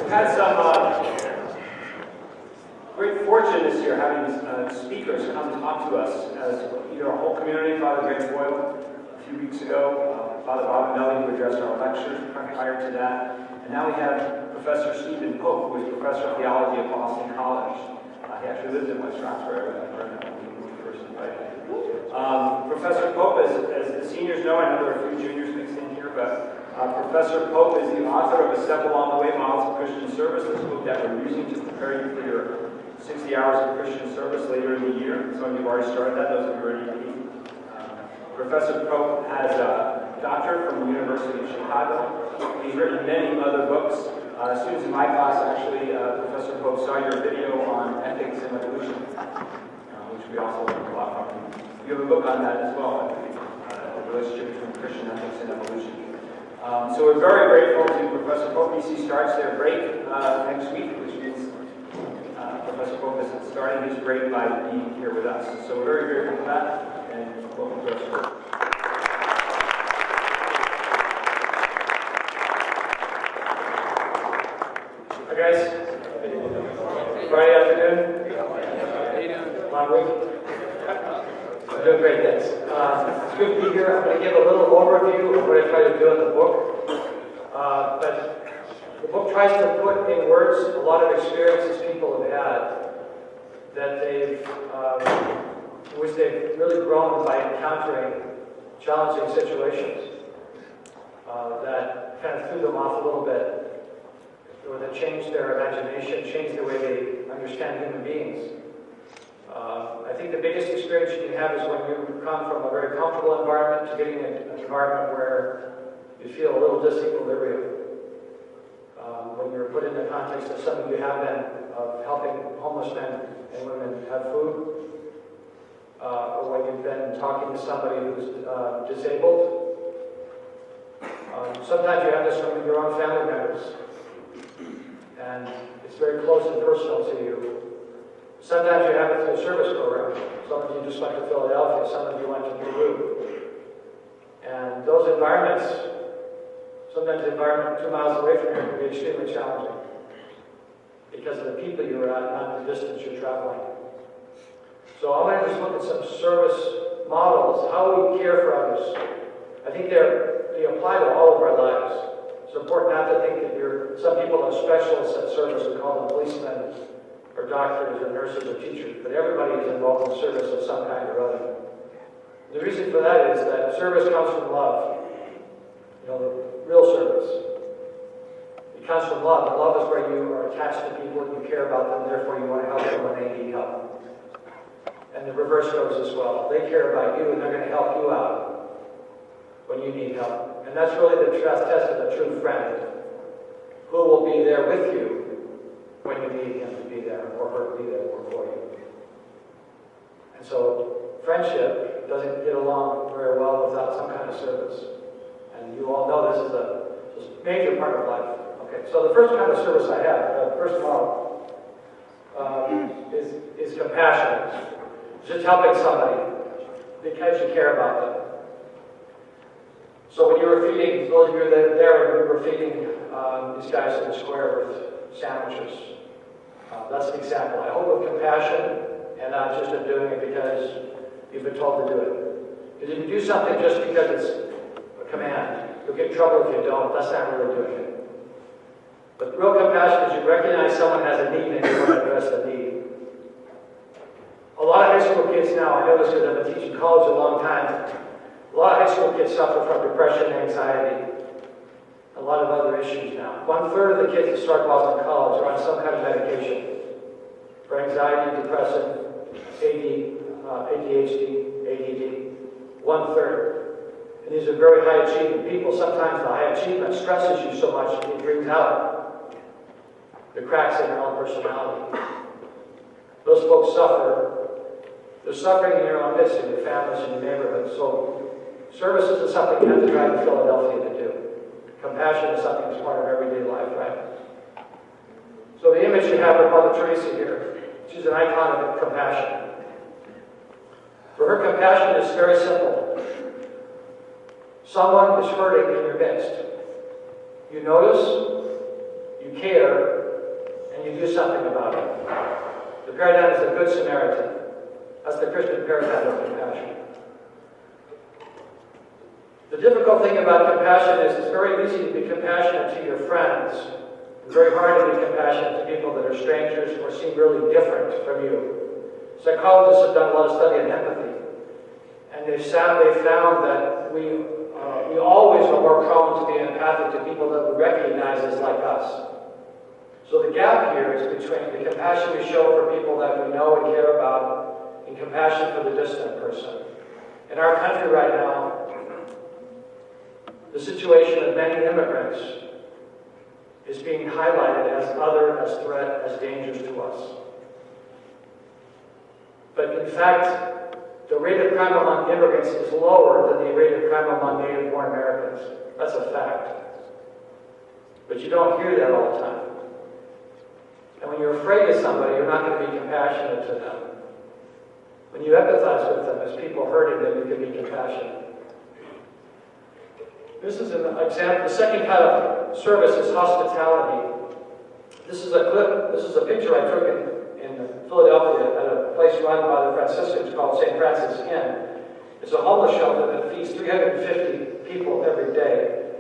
had some great fortune this year having speakers come talk to us. As either our whole community, Father Greg Boyle a few weeks ago, Father Bob Melly, who addressed our lectures prior to that, and now we have Professor Stephen Pope, who is Professor of Theology at Boston College. He actually lives in West Roxbury, first invited. Professor Pope, as the seniors know, I know there are a few juniors mixed in here, but Professor Pope is the author of A Step Along the Way, Models of Christian Service, this book that we're using to prepare you for your 60 hours of Christian service later in the year. Some of you have already started that, those of you already need. Professor Pope has a doctorate from the University of Chicago. He's written many other books. Students in my class, actually, Professor Pope saw your video on ethics and evolution, which we also learned a lot from. You have a book on that as well, the relationship between Christian ethics and evolution. So we're very grateful to Professor Pope. BC starts their break next week, which means Professor Pope is starting his break by being here with us. So we're very grateful for that, and welcome to our school. Hi guys. Friday afternoon. How you doing? Long week. I'm doing great, thanks. It's good to be here. I'm going to give a little overview of what I try to do in the book. But the book tries to put in words a lot of experiences people have had that which they've really grown by encountering challenging situations that kind of threw them off a little bit, or that changed their imagination, changed the way they understand human beings. I think the biggest experience you can have is when you come from a very comfortable environment to getting in an environment where you feel a little disequilibrium. When you're put in the context that some of you have been of helping homeless men and women have food, or when you've been talking to somebody who's disabled. Sometimes you have this from your own family members, and it's very close and personal to you. Sometimes you have it through a service program. Some of you just went to Philadelphia, some of you went to Peru. And those environments, sometimes the environment 2 miles away from here can be extremely challenging because of the people you're at, not the distance you're traveling. So I want to just look at some service models, how we care for others. I think they apply to all of our lives. It's important not to think that some people are specialists at service, we call them policemen, or doctors, or nurses, or teachers, but everybody is involved in service of some kind or other. The reason for that is that service comes from love. You know, the real service. It comes from love, and love is where you are attached to people and you care about them, therefore you want to help them when they need help. And the reverse goes as well. They care about you and they're going to help you out when you need help. And that's really the test of a true friend, who will be there with you when you need him to be there, or her to be there for you. And so friendship doesn't get along very well without some kind of service. And you all know this is a major part of life. Okay, so the first kind of service I have, the first model, is compassion. It's just helping somebody because you care about them. So when you were feeding, those of you that were there, we were feeding these guys in the square with sandwiches. That's an example. I hope with compassion and not just of doing it because you've been told to do it. Because if you do something just because it's a command, you'll get in trouble if you don't. That's not really doing it. But real compassion is you recognize someone has a need and you want to address the need. A lot of high school kids now, I know this because I've been teaching college a long time, a lot of high school kids suffer from depression, anxiety, a lot of other issues now. 1/3 of the kids that start Boston College are on some kind of medication for anxiety, depression, ADHD, ADD. 1/3. And these are very high achieving people. Sometimes the high achievement stresses you so much it brings out the cracks in your own personality. Those folks suffer. They're suffering in your own midst, in your families, in your neighborhoods. So service isn't something you have to drive to Philadelphia to do. Compassion is something that's part of everyday life, right? So the image you have of Mother Teresa here, she's an icon of compassion. For her, compassion is very simple. Someone is hurting in your midst. You notice, you care, do something about it. The paradigm is the Good Samaritan. That's the Christian paradigm of compassion. The difficult thing about compassion is it's very easy to be compassionate to your friends. It's very hard to be compassionate to people that are strangers or seem really different from you. Psychologists have done a lot of study on empathy. And they found that we always are more prone to be empathic to people that we recognize as like us. So the gap here is between the compassion we show for people that we know and care about and compassion for the distant person. In our country right now, the situation of many immigrants is being highlighted as other, as threat, as dangers to us. But in fact, the rate of crime among immigrants is lower than the rate of crime among native-born Americans. That's a fact. But you don't hear that all the time. And when you're afraid of somebody, you're not going to be compassionate to them. When you empathize with them as people hurting them, you can be compassionate. This is an example. The second kind of service is hospitality. This is a clip, this is a picture I took in Philadelphia at a place run by the Franciscans called St. Francis Inn. It's a homeless shelter that feeds 350 people every day,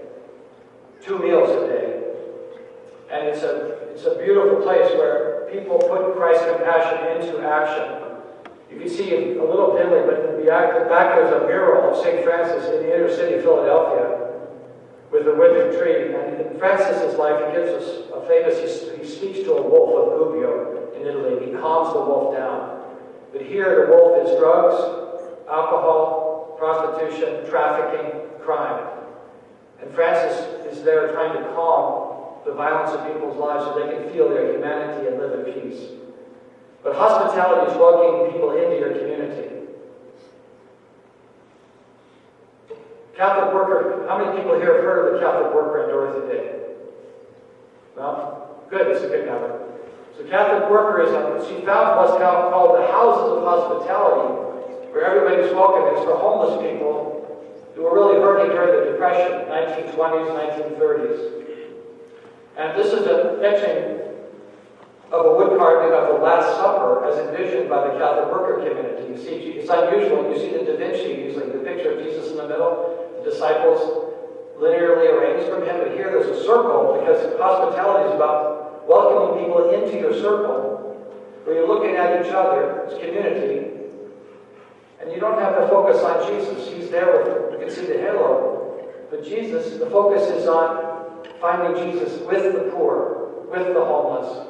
2 meals a day. And it's a beautiful place where people put Christ's compassion into action. You can see a little dimly, but in the back there's a mural of St. Francis in the inner city of Philadelphia with a withered tree. And in Francis's life, he gives us a famous, he speaks to a wolf of Gubbio in Italy. He calms the wolf down. But here the wolf is drugs, alcohol, prostitution, trafficking, crime. And Francis is there trying to calm the violence of people's lives so they can feel their humanity and live in peace. But hospitality is welcoming people into your community. Catholic worker, how many people here have heard of the Catholic worker in Dorothy Day? Well, good, it's a good number. So Catholic worker she found what's now called the houses of hospitality, where everybody's welcome. It's for homeless people who were really hurting during the Depression, 1920s, 1930s. And this is an etching of a wood carving of the Last Supper as envisioned by the Catholic worker community. You see, it's unusual. You see the Da Vinci, usually the picture of Jesus in the middle, the disciples linearly arranged from him, but here there's a circle because hospitality is about welcoming people into your circle where you're looking at each other as community, and you don't have to focus on Jesus. He's there with you. You can see the halo. But Jesus, the focus is on finding Jesus with the poor, with the homeless,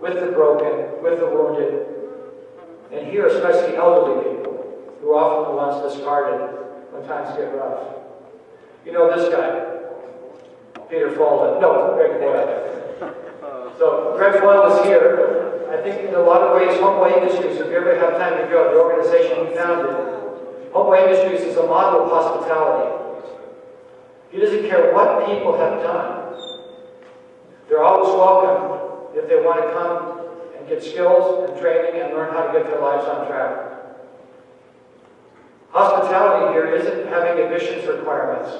with the broken, with the wounded, and here especially elderly people who are often the ones discarded when times get rough. You know this guy, Peter Falden. No, Greg Boyle. So Greg Boyle was here. I think in a lot of ways, Homeboy Industries, if you ever have time to go, the organization he founded, Homeboy Industries is a model of hospitality. He doesn't care what people have done. They're always welcome if they want to come and get skills and training and learn how to get their lives on track. Hospitality here isn't having admissions requirements.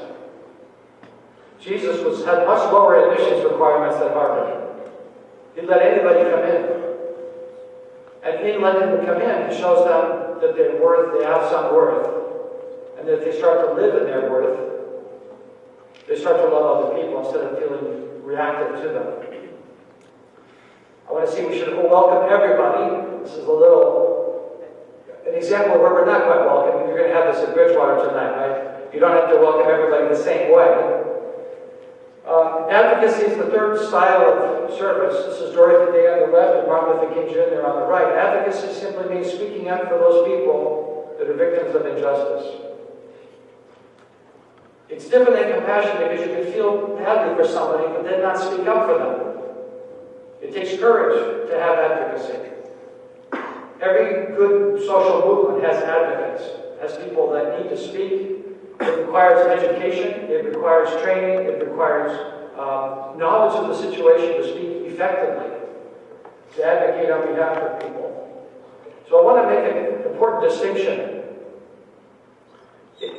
Jesus had much lower admissions requirements than Harvard. He'd let anybody come in. And in letting them come in, he shows them that they have some worth. And that if they start to live in their worth, they start to love other people instead of feeling reactive to them. I want to see we should welcome everybody. This is an example where we're not quite welcome. You're going to have this at Bridgewater tonight, right? You don't have to welcome everybody the same way. Advocacy is the third style of service. This is Dorothy Day on the left and Martin Luther King Jr. on the right. Advocacy simply means speaking up for those people that are victims of injustice. It's different than compassion because you can feel badly for somebody but then not speak up for them. It takes courage to have advocacy. Every good social movement has advocates, has people that need to speak. It requires education, it requires training, it requires knowledge of the situation to speak effectively, to advocate on behalf of people. So I want to make an important distinction.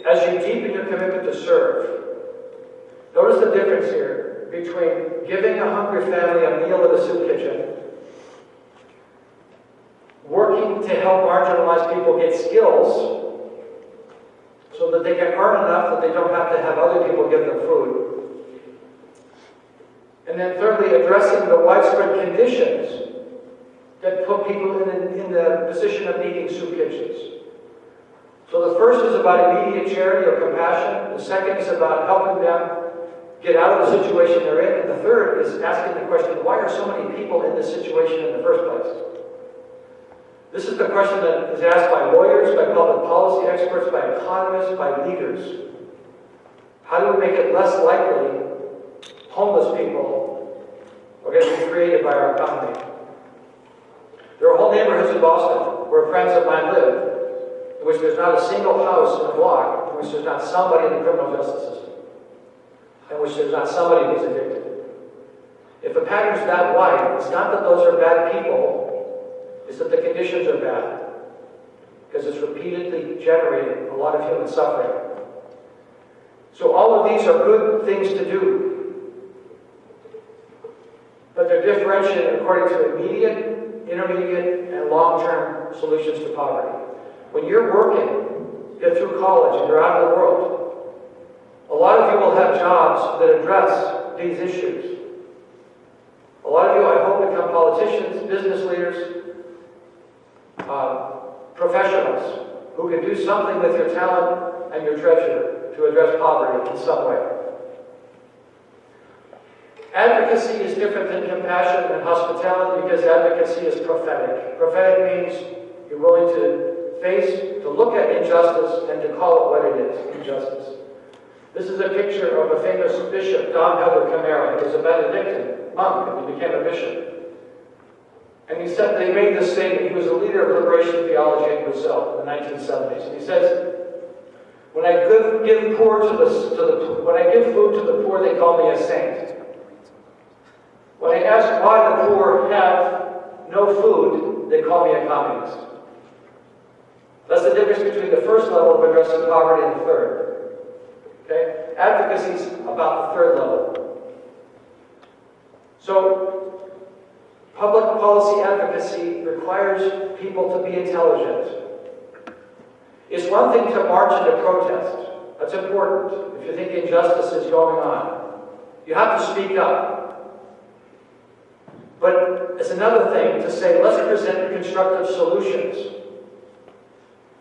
As you deepen your commitment to serve, notice the difference here between giving a hungry family a meal at a soup kitchen to help marginalized people get skills so that they can earn enough that they don't have to have other people give them food. And then thirdly, addressing the widespread conditions that put people in the position of needing soup kitchens. So the first is about immediate charity or compassion. The second is about helping them get out of the situation they're in. And the third is asking the question, why are so many people in this situation in the first place? This is the question that is asked by lawyers, by public policy experts, by economists, by leaders. How do we make it less likely homeless people are going to be created by our economy? There are whole neighborhoods in Boston where friends of mine live, in which there's not a single house in the block, in which there's not somebody in the criminal justice system, in which there's not somebody who's addicted. If the pattern's that wide, it's not that those are bad people, it's that the conditions are bad, because it's repeatedly generating a lot of human suffering. So all of these are good things to do, but they're differentiated according to immediate, intermediate, and long-term solutions to poverty. When you're working, get through college, and you're out in the world, a lot of you will have jobs that address these issues. A lot of you, I hope, become politicians, business leaders, professionals who can do something with your talent and your treasure to address poverty in some way. Advocacy is different than compassion and hospitality because advocacy is prophetic. Prophetic means you're willing to look at injustice and to call it what it is, injustice. This is a picture of a famous bishop, Dom Helder Camara. He was a Benedictine monk and he became a bishop. And he said, they made this statement. He was a leader of liberation theology in Brazil in the 1970s. And he says, when I give food to the poor, they call me a saint. When I ask why the poor have no food, they call me a communist. That's the difference between the first level of addressing poverty and the third. Okay? Advocacy is about the third level. So, public policy advocacy requires people to be intelligent. It's one thing to march and to protest. That's important. If you think injustice is going on, you have to speak up. But it's another thing to say, let's present constructive solutions.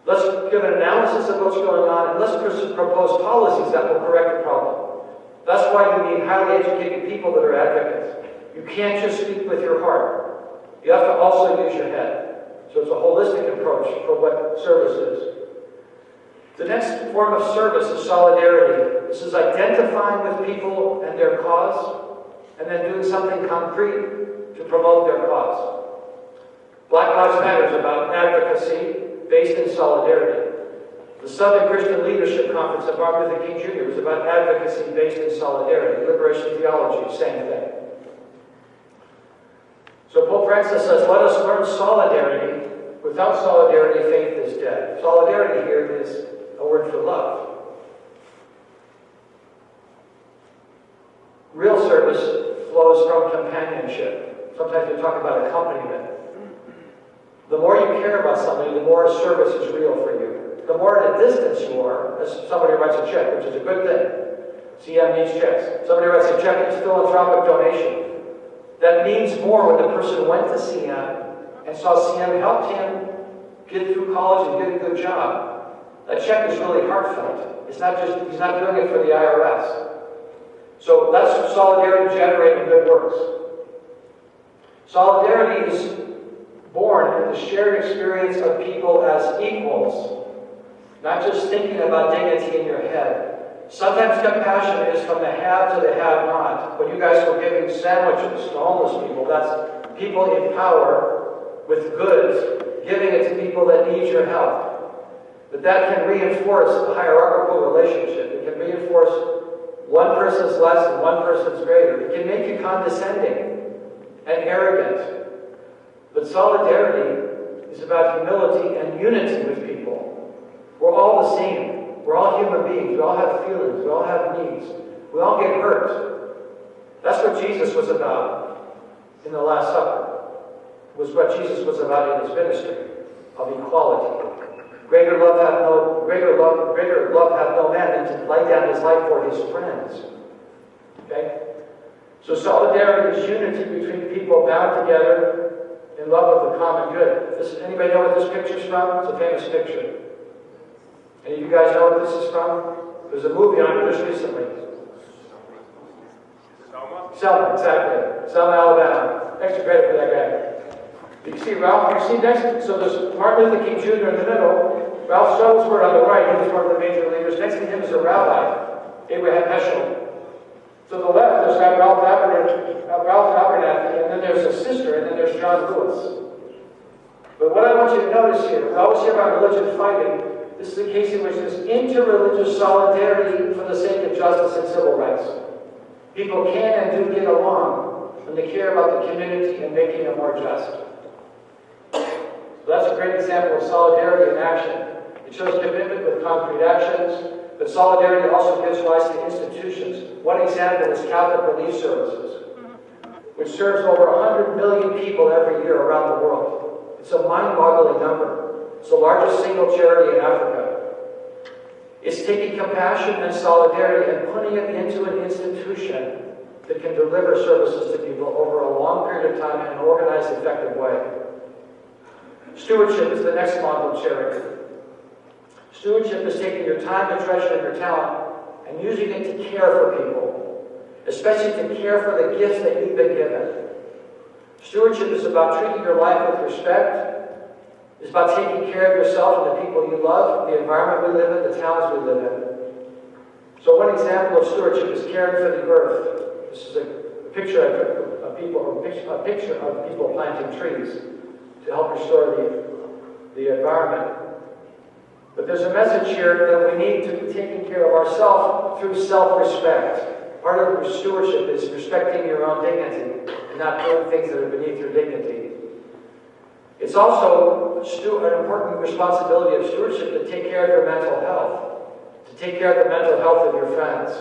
Let's give an analysis of what's going on, and let's propose policies that will correct the problem. That's why you need highly educated people that are advocates. You can't just speak with your heart. You have to also use your head. So it's a holistic approach for what service is. The next form of service is solidarity. This is identifying with people and their cause, and then doing something concrete to promote their cause. Black Lives Matter is about advocacy based in solidarity. The Southern Christian Leadership Conference at Martin Luther King Jr. was about advocacy based in solidarity. Liberation theology, same thing. So Pope Francis says, let us learn solidarity. Without solidarity, faith is dead. Solidarity here is a word for love. Real service flows from companionship. Sometimes we talk about accompaniment. The more you care about somebody, the more service is real for you. The more at a distance you are, as somebody writes a check, which is a good thing. CM needs checks. Somebody writes a check, it's philanthropic donation. That means more when the person went to CM and saw CM helped him get through college and get a good job. That check is really heartfelt. It's not just, he's not doing it for the IRS. So that's solidarity generating good works. Solidarity is born in the shared experience of people as equals, not just thinking about dignity in your head. Sometimes compassion is from the have to the have-not. When you guys were giving sandwiches to homeless people, that's people in power with goods, giving it to people that need your help. But that can reinforce a hierarchical relationship. It can reinforce one person's less and one person's greater. It can make you condescending and arrogant. But solidarity is about humility and unity with people. We're all the same. We're all human beings. We all have feelings. We all have needs. We all get hurt. That's what Jesus was about in the Last Supper. Was what Jesus was about in his ministry. of equality. Greater love hath no man than to lay down his life for his friends. Okay? So solidarity is unity between people bound together in love of the common good. Anybody know what this picture's from? It's a famous picture. Any of you guys know what this is from? There's a movie on it just recently. Selma, exactly. Selma, Alabama. Extra credit for that guy. You can see Ralph, you see next, so there's Martin Luther King Jr. in the middle, Ralph Shuttlesworth on the right, he was one of the major leaders. Next to him is a rabbi, Abraham Heschel. To the left, there's Ralph Abernathy, and then there's a sister, and then there's John Lewis. But what I want you to notice here, we always hear about religion fighting. This is a case in which there's interreligious solidarity for the sake of justice and civil rights. People can and do get along when they care about the community and making it more just. So that's a great example of solidarity in action. It shows commitment with concrete actions, but solidarity also gives rise to institutions. One example is Catholic Relief Services, which serves over 100 million people every year around the world. It's a mind-boggling number. It's the largest single charity in Africa. It's taking compassion and solidarity and putting it into an institution that can deliver services to people over a long period of time in an organized, effective way. Stewardship is the next model of charity. Stewardship is taking your time and treasure and your talent and using it to care for people, especially to care for the gifts that you've been given. Stewardship is about treating your life with respect. It's about taking care of yourself and the people you love, the environment we live in, the towns we live in. So one example of stewardship is caring for the earth. This is a picture I took of people, a picture of people planting trees to help restore the environment. But there's a message here that we need to be taking care of ourselves through self-respect. Part of stewardship is respecting your own dignity and not doing things that are beneath your dignity. It's also an important responsibility of stewardship to take care of your mental health, to take care of the mental health of your friends,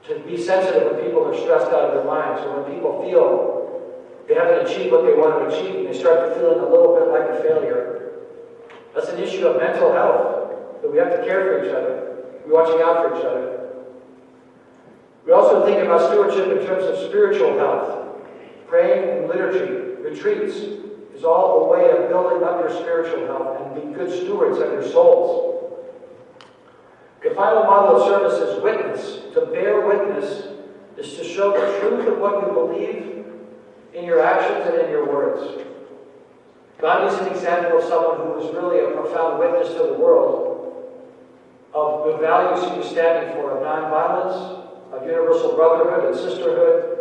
to be sensitive when people are stressed out of their minds, or when people feel they haven't achieved what they want to achieve, and they start feeling a little bit like a failure. That's an issue of mental health, that we have to care for each other, be watching out for each other. We also think about stewardship in terms of spiritual health. Praying and liturgy, retreats, is all a way of building up your spiritual health and being good stewards of your souls. The final model of service is witness. To bear witness is to show the truth of what you believe in your actions and in your words. God is an example of someone who was really a profound witness to the world of the values he was standing for, of nonviolence, of universal brotherhood and sisterhood,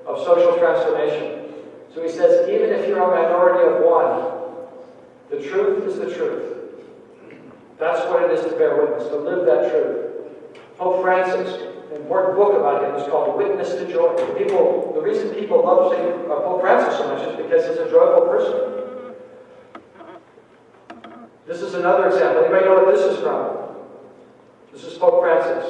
of social transformation. So he says, even if you're a minority of one, the truth is the truth. That's what it is to bear witness, to live that truth. Pope Francis, an important book about him is called Witness to Joy. The reason people love Pope Francis so much is because he's a joyful person. This is another example. Anybody know what this is from? This is Pope Francis.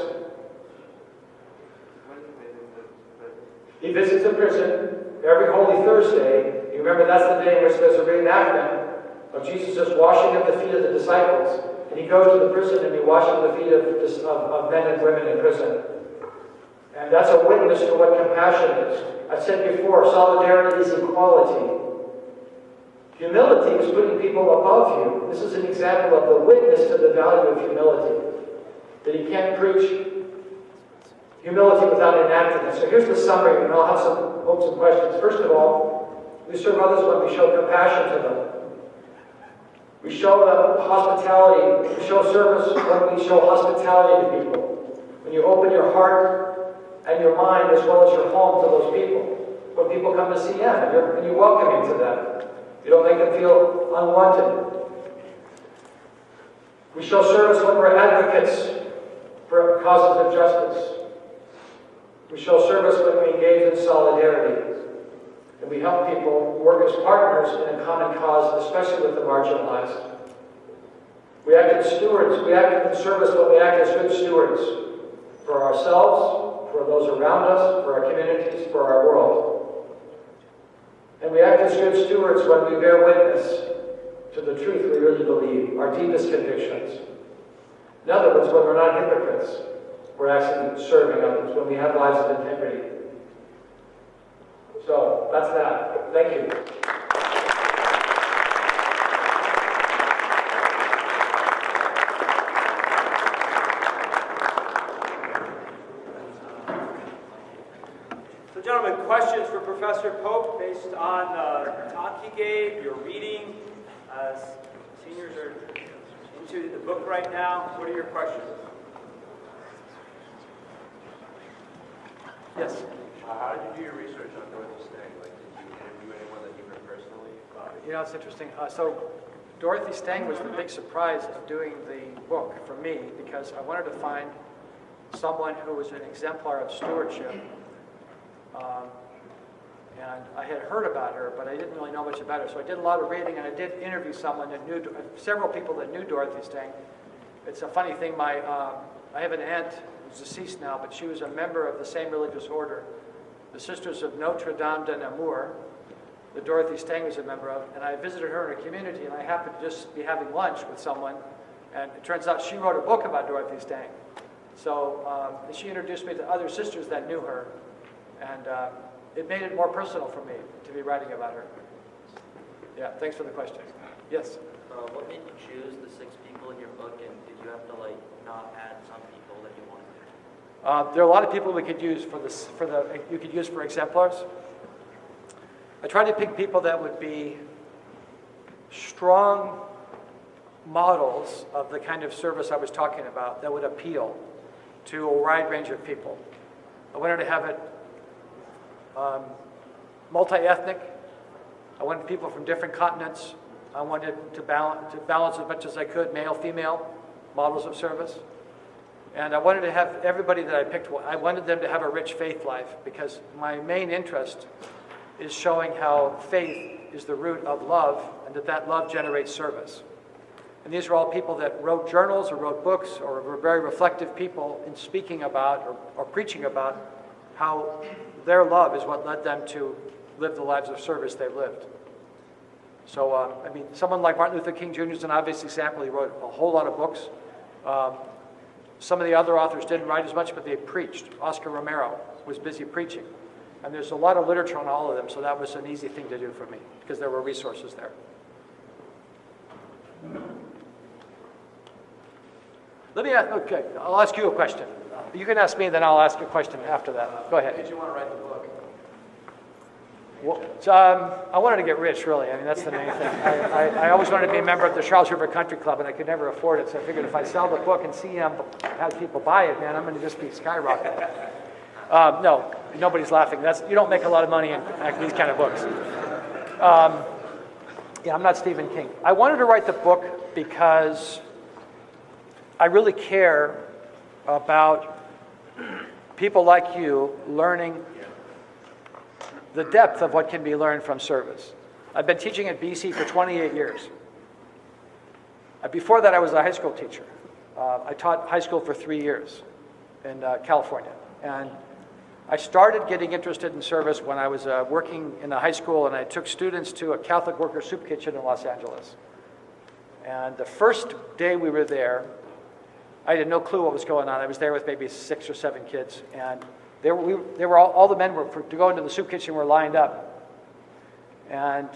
He visits a prison every Holy Thursday. You remember that's the day in which there's a reenactment of Jesus' washing of the feet of the disciples. And he goes to the prison and he washes the feet of men and women in prison. And that's a witness to what compassion is. I said before, solidarity is equality. Humility is putting people above you. This is an example of the witness to the value of humility. That you can't preach humility without enacting it. So here's the summary, and I'll have some hopes and questions. First of all, we serve others when we show compassion to them. We show them hospitality. We show service when we show hospitality to people. When you open your heart and your mind as well as your home to those people. When people come to see them and you're welcoming to them. You don't make them feel unwanted. We show service when we're advocates for causes of justice. We show service when we engage in solidarity. And we help people work as partners in a common cause, especially with the marginalized. We act as stewards. We act in service, but we act as good stewards for ourselves, for those around us, for our communities, for our world. And we act as good stewards when we bear witness to the truth we really believe, our deepest convictions. In other words, when we're not hypocrites, we're actually serving others, when we have lives of integrity. So, that's that. Thank you. So, gentlemen, questions for Professor Pope based on the talk he gave, your reading, as seniors are into the book right now. What are your questions? Yes? How did you do your research on Dorothy Stang? Like, did you interview anyone that you knew personally? It's interesting. So Dorothy Stang was the big surprise of doing the book for me, because I wanted to find someone who was an exemplar of stewardship. And I had heard about her, but I didn't really know much about her. So I did a lot of reading, and I did interview someone that knew, several people that knew Dorothy Stang. It's a funny thing, I have an aunt who's deceased now, but she was a member of the same religious order, the Sisters of Notre Dame de Namur, that Dorothy Stang was a member of, and I visited her in a community, and I happened to just be having lunch with someone, and it turns out she wrote a book about Dorothy Stang. So she introduced me to other sisters that knew her, and it made it more personal for me to be writing about her. Yeah, thanks for the question. Yes? What made you choose the 6 people in your book, and did you have to not add some people that you wanted? There are a lot of people we could use you could use for exemplars. I tried to pick people that would be strong models of the kind of service I was talking about that would appeal to a wide range of people. I wanted to have it multi-ethnic. I wanted people from different continents. I wanted to balance as much as I could, male, female models of service. And I wanted to have everybody that I picked, I wanted them to have a rich faith life, because my main interest is showing how faith is the root of love, and that love generates service. And these are all people that wrote journals or wrote books or were very reflective people in speaking about or preaching about how their love is what led them to live the lives of service they've lived. So, someone like Martin Luther King Jr. is an obvious example. He wrote a whole lot of books. Some of the other authors didn't write as much, but they preached. Oscar Romero was busy preaching. And there's a lot of literature on all of them, so that was an easy thing to do for me, because there were resources there. Okay, I'll ask you a question. You can ask me, then I'll ask a question after that. Go ahead. Why did you want to write the book? Well, I wanted to get rich, really. That's the main thing. I always wanted to be a member of the Charles River Country Club, and I could never afford it, so I figured if I sell the book and see have people buy it, man, I'm going to just be skyrocketing. No, nobody's laughing. You don't make a lot of money in these kind of books. I'm not Stephen King. I wanted to write the book because I really care about people like you learning the depth of what can be learned from service. I've been teaching at BC for 28 years. Before that, I was a high school teacher. I taught high school for 3 years in California. And I started getting interested in service when I was working in a high school, and I took students to a Catholic worker soup kitchen in Los Angeles. And the first day we were there, I had no clue what was going on. I was there with maybe 6 or 7 kids, and all the men to go into the soup kitchen were lined up. And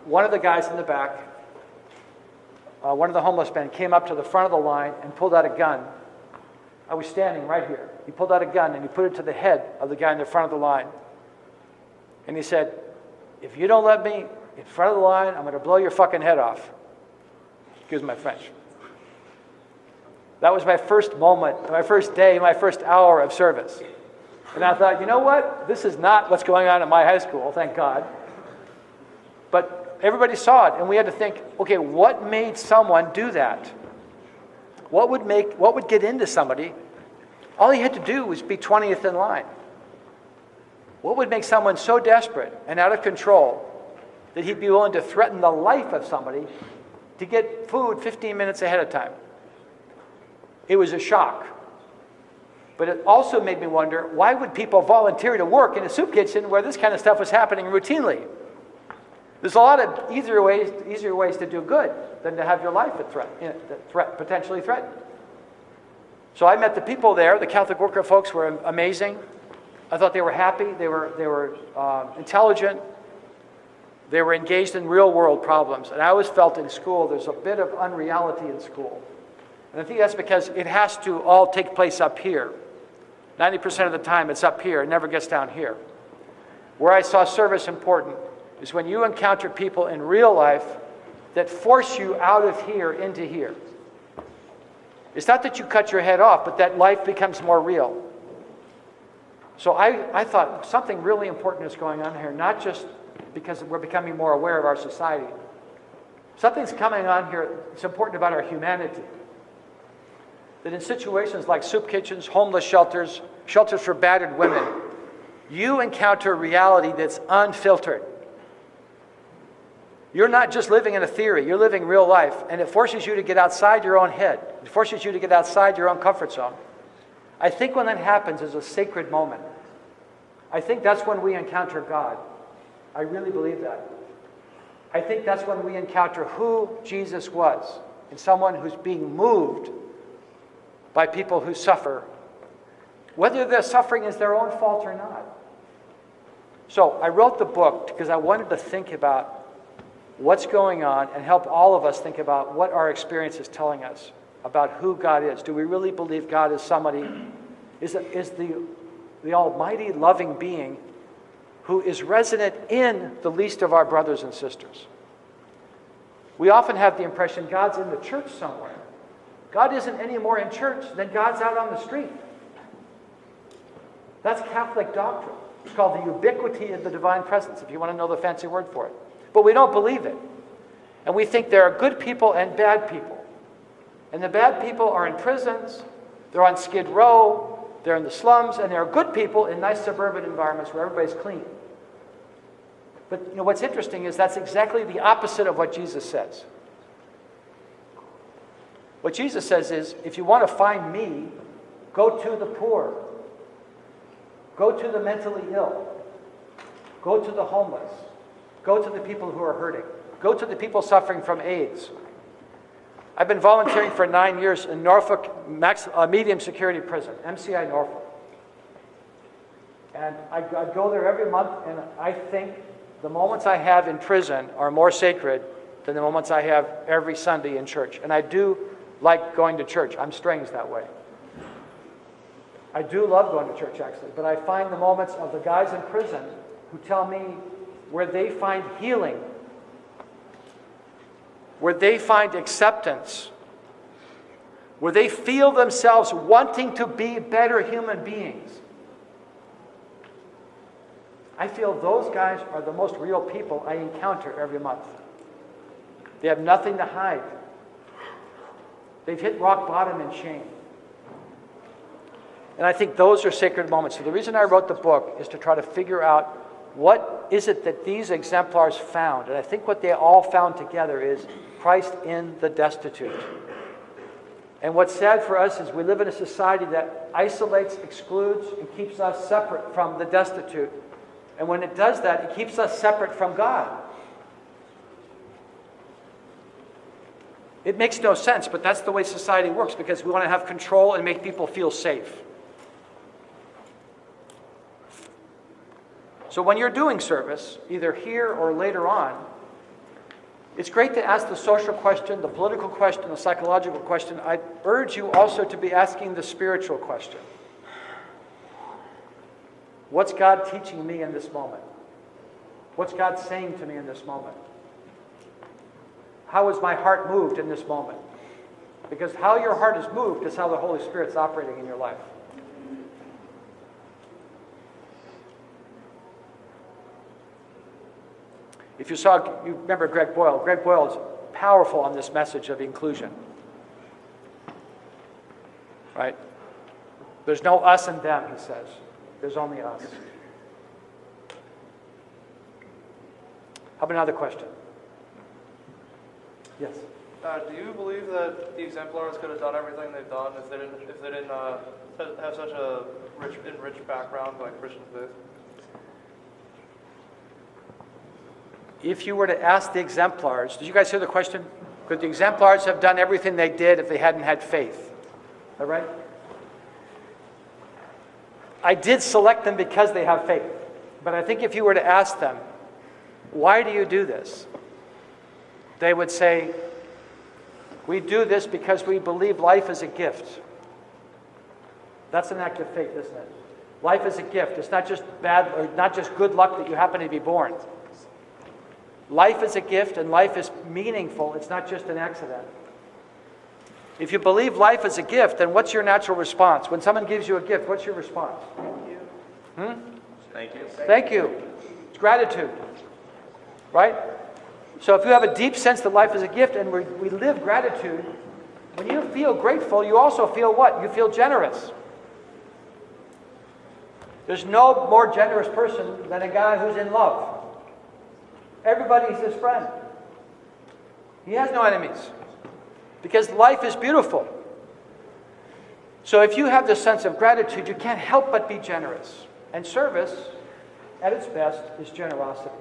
one of the guys in the back, one of the homeless men, came up to the front of the line and pulled out a gun. I was standing right here. He pulled out a gun and he put it to the head of the guy in the front of the line. And he said, "If you don't let me in front of the line, I'm going to blow your fucking head off." Excuse my French. That was my first moment, my first day, my first hour of service. And I thought, you know what? This is not what's going on in my high school, thank God. But everybody saw it, and we had to think, okay, what made someone do that? What would get into somebody? All he had to do was be 20th in line. What would make someone so desperate and out of control that he'd be willing to threaten the life of somebody to get food 15 minutes ahead of time? It was a shock. But it also made me wonder, why would people volunteer to work in a soup kitchen where this kind of stuff was happening routinely? There's a lot of easier ways to do good than to have your life potentially threatened. So I met the people there. The Catholic worker folks were amazing. I thought they were happy. They were intelligent. They were engaged in real world problems. And I always felt in school there's a bit of unreality in school. And I think that's because it has to all take place up here. 90% of the time it's up here. It never gets down here. Where I saw service important is when you encounter people in real life that force you out of here into here. It's not that you cut your head off, but that life becomes more real. So I thought something really important is going on here, not just because we're becoming more aware of our society. Something's coming on here that's important about our humanity. That in situations like soup kitchens, homeless shelters, shelters for battered women, you encounter reality that's unfiltered. You're not just living in a theory, you're living real life, and it forces you to get outside your own head. It forces you to get outside your own comfort zone. I think when that happens is a sacred moment. I think that's when we encounter God. I really believe that. I think that's when we encounter who Jesus was, and someone who's being moved by people who suffer, whether their suffering is their own fault or not. So I wrote the book because I wanted to think about what's going on and help all of us think about what our experience is telling us about who God is. Do we really believe God is somebody, is the almighty loving being who is resident in the least of our brothers and sisters? We often have the impression God's in the church somewhere. God isn't any more in church than God's out on the street. That's Catholic doctrine. It's called the ubiquity of the divine presence, if you want to know the fancy word for it. But we don't believe it. And we think there are good people and bad people. And the bad people are in prisons, they're on Skid Row, they're in the slums, and there are good people in nice suburban environments where everybody's clean. But what's interesting is that's exactly the opposite of what Jesus says. What Jesus says is, if you want to find me, go to the poor. Go to the mentally ill. Go to the homeless. Go to the people who are hurting. Go to the people suffering from AIDS. I've been volunteering for 9 years in Norfolk medium security prison, MCI Norfolk. And I go there every month, and I think the moments I have in prison are more sacred than the moments I have every Sunday in church. And I do like going to church. I'm strange that way. I do love going to church, actually. But I find the moments of the guys in prison who tell me where they find healing, where they find acceptance, where they feel themselves wanting to be better human beings. I feel those guys are the most real people I encounter every month. They have nothing to hide. They've hit rock bottom in shame. And I think those are sacred moments. So the reason I wrote the book is to try to figure out what is it that these exemplars found. And I think what they all found together is Christ in the destitute. And what's sad for us is we live in a society that isolates, excludes, and keeps us separate from the destitute. And when it does that, it keeps us separate from God. It makes no sense, but that's the way society works because we want to have control and make people feel safe. So when you're doing service, either here or later on, it's great to ask the social question, the political question, the psychological question. I urge you also to be asking the spiritual question. What's God teaching me in this moment? What's God saying to me in this moment? How is my heart moved in this moment? Because how your heart is moved is how the Holy Spirit's operating in your life. If you remember Greg Boyle. Greg Boyle is powerful on this message of inclusion. Right? There's no us and them, he says. There's only us. How about another question? Yes. Do you believe that the exemplars could have done everything they've done if they didn't have such a rich background like Christian faith? if you were to ask the exemplars, did you guys hear the question? Could the exemplars have done everything they did if they hadn't had faith? Is that right? I did select them because they have faith. But I think if you were to ask them, why do you do this? They would say, we do this because we believe life is a gift. That's an act of faith, isn't it? Life is a gift. It's not just bad or not just good luck that you happen to be born. Life is a gift and life is meaningful. It's not just an accident. If you believe life is a gift, then what's your natural response? When someone gives you a gift, what's your response? Thank you. Thank you. It's gratitude. Right? So if you have a deep sense that life is a gift and we live gratitude, when you feel grateful, you also feel what? You feel generous. There's no more generous person than a guy who's in love. Everybody's his friend. He has no enemies. Because life is beautiful. So if you have this sense of gratitude, you can't help but be generous. And service, at its best, is generosity.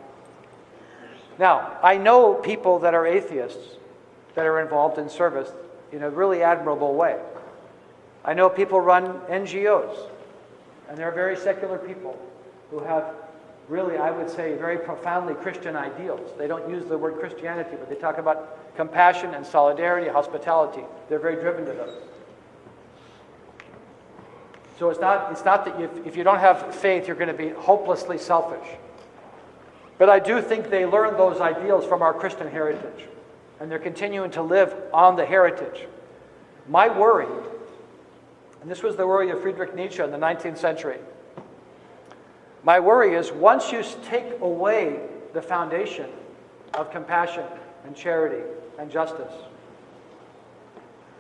Now, I know people that are atheists that are involved in service in a really admirable way. I know people run NGOs, and they're very secular people who have really, I would say, very profoundly Christian ideals. They don't use the word Christianity, but they talk about compassion and solidarity, hospitality. They're very driven to those. So it's not that if you don't have faith, you're going to be hopelessly selfish. But I do think they learned those ideals from our Christian heritage, and they're continuing to live on the heritage. My worry, and this was the worry of Friedrich Nietzsche in the 19th century, my worry is once you take away the foundation of compassion and charity and justice,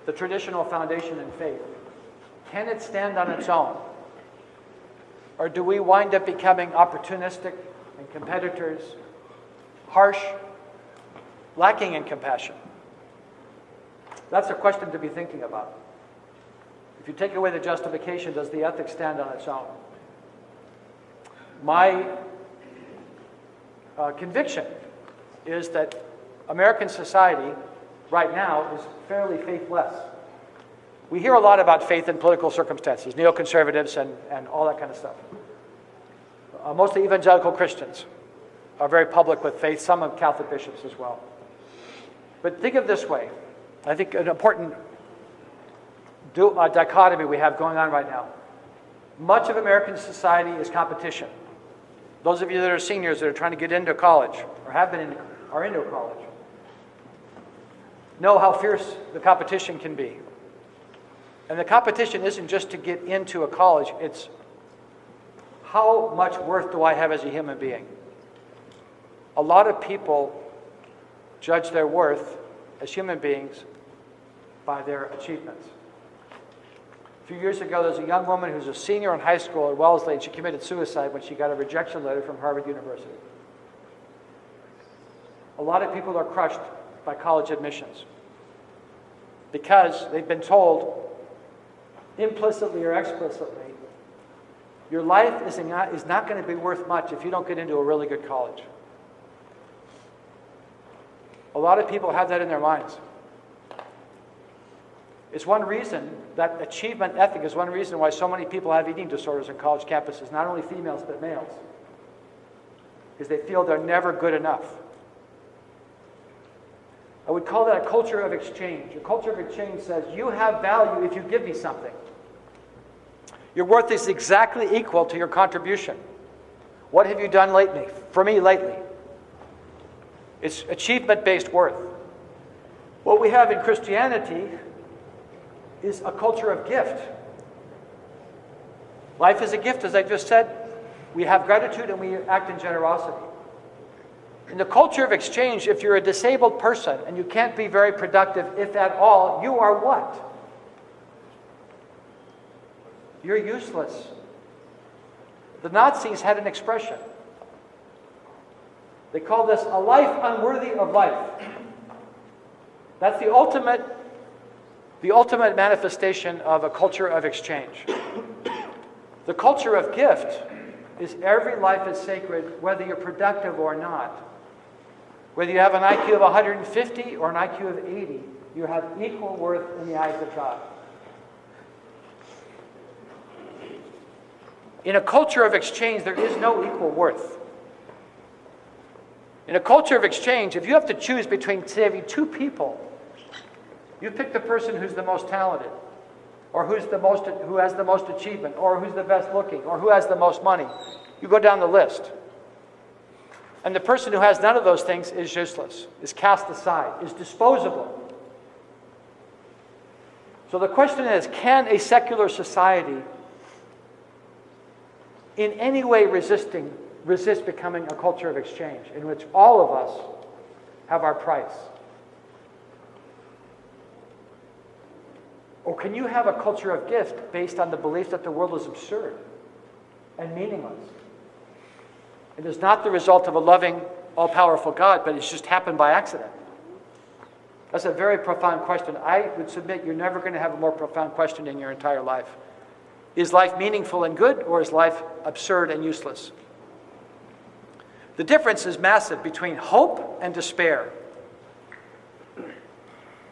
the traditional foundation in faith, can it stand on its own? Or do we wind up becoming opportunistic and competitors, harsh, lacking in compassion? That's a question to be thinking about. If you take away the justification, does the ethic stand on its own? My conviction is that American society right now is fairly faithless. We hear a lot about faith in political circumstances, neoconservatives and all that kind of stuff. Mostly evangelical Christians are very public with faith, some of Catholic bishops as well. But think of it this way. I think an important dichotomy we have going on right now. Much of American society is competition. Those of you that are seniors that are trying to get into college or are into college know how fierce the competition can be. And the competition isn't just to get into a college, it's how much worth do I have as a human being? A lot of people judge their worth as human beings by their achievements. A few years ago, there was a young woman who was a senior in high school at Wellesley, and she committed suicide when she got a rejection letter from Harvard University. A lot of people are crushed by college admissions because they've been told, implicitly or explicitly, your life is not going to be worth much if you don't get into a really good college. A lot of people have that in their minds. It's one reason, that achievement ethic is one reason why so many people have eating disorders on college campuses, not only females but males, because they feel they're never good enough. I would call that a culture of exchange. A culture of exchange says, you have value if you give me something. Your worth is exactly equal to your contribution. What have you done lately? For me, lately. It's achievement-based worth. What we have in Christianity is a culture of gift. Life is a gift, as I just said. We have gratitude and we act in generosity. In the culture of exchange, if you're a disabled person and you can't be very productive, if at all, you are what? You're useless. The Nazis had an expression. They called this a life unworthy of life. That's the ultimate manifestation of a culture of exchange. The culture of gift is every life is sacred, whether you're productive or not. Whether you have an IQ of 150 or an IQ of 80, you have equal worth in the eyes of God. In a culture of exchange, there is no equal worth. In a culture of exchange, if you have to choose between saving two people, you pick the person who's the most talented, or who has the most achievement, or who's the best looking, or who has the most money. You go down the list. And the person who has none of those things is useless, is cast aside, is disposable. So the question is, can a secular society in any way resist becoming a culture of exchange in which all of us have our price? Or can you have a culture of gift based on the belief that the world is absurd and meaningless? It is not the result of a loving, all-powerful God, but it's just happened by accident. That's a very profound question. I would submit you're never going to have a more profound question in your entire life. Is life meaningful and good, or is life absurd and useless? The difference is massive between hope and despair.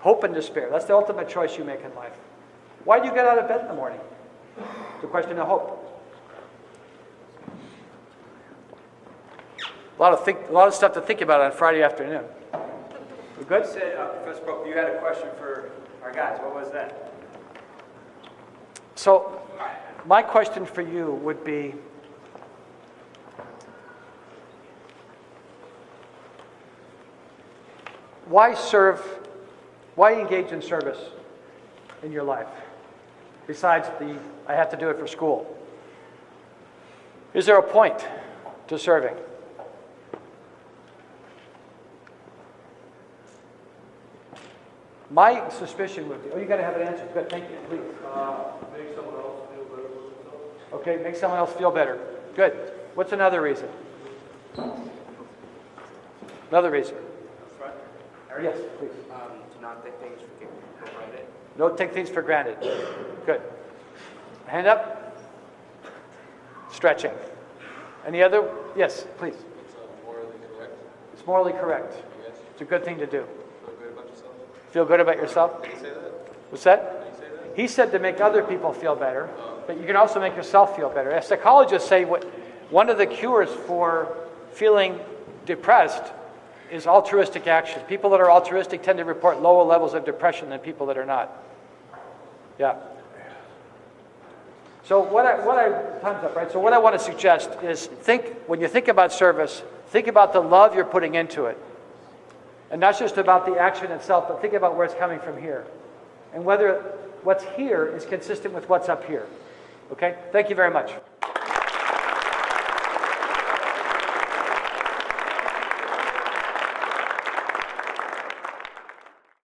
Hope and despair. That's the ultimate choice you make in life. Why do you get out of bed in the morning? It's a question of hope. A lot of stuff to think about on Friday afternoon. We good? You said, Professor Pope, you had a question for our guys. What was that? So, my question for you would be, why engage in service in your life? Besides I have to do it for school. Is there a point to serving? My suspicion would be, you got to have an answer. Good, thank you, please. Make someone else feel better with themselves. Okay, make someone else feel better. Good. What's another reason? Another reason. Yes, please. To not take things for granted. Don't take things for granted. Good. Hand up. Stretching. Any other? Yes, please. It's morally correct. It's morally correct. Yes. It's a good thing to do. Feel good about yourself. Feel good about yourself? Did you say that? What's that? Did you say that? He said to make other people feel better, but you can also make yourself feel better. As psychologists say, one of the cures for feeling depressed is altruistic action. People that are altruistic tend to report lower levels of depression than people that are not. Yeah. So time's up, right? So what I want to suggest is when you think about service, think about the love you're putting into it. And not just about the action itself, but think about where it's coming from here. And whether what's here is consistent with what's up here. Okay? Thank you very much.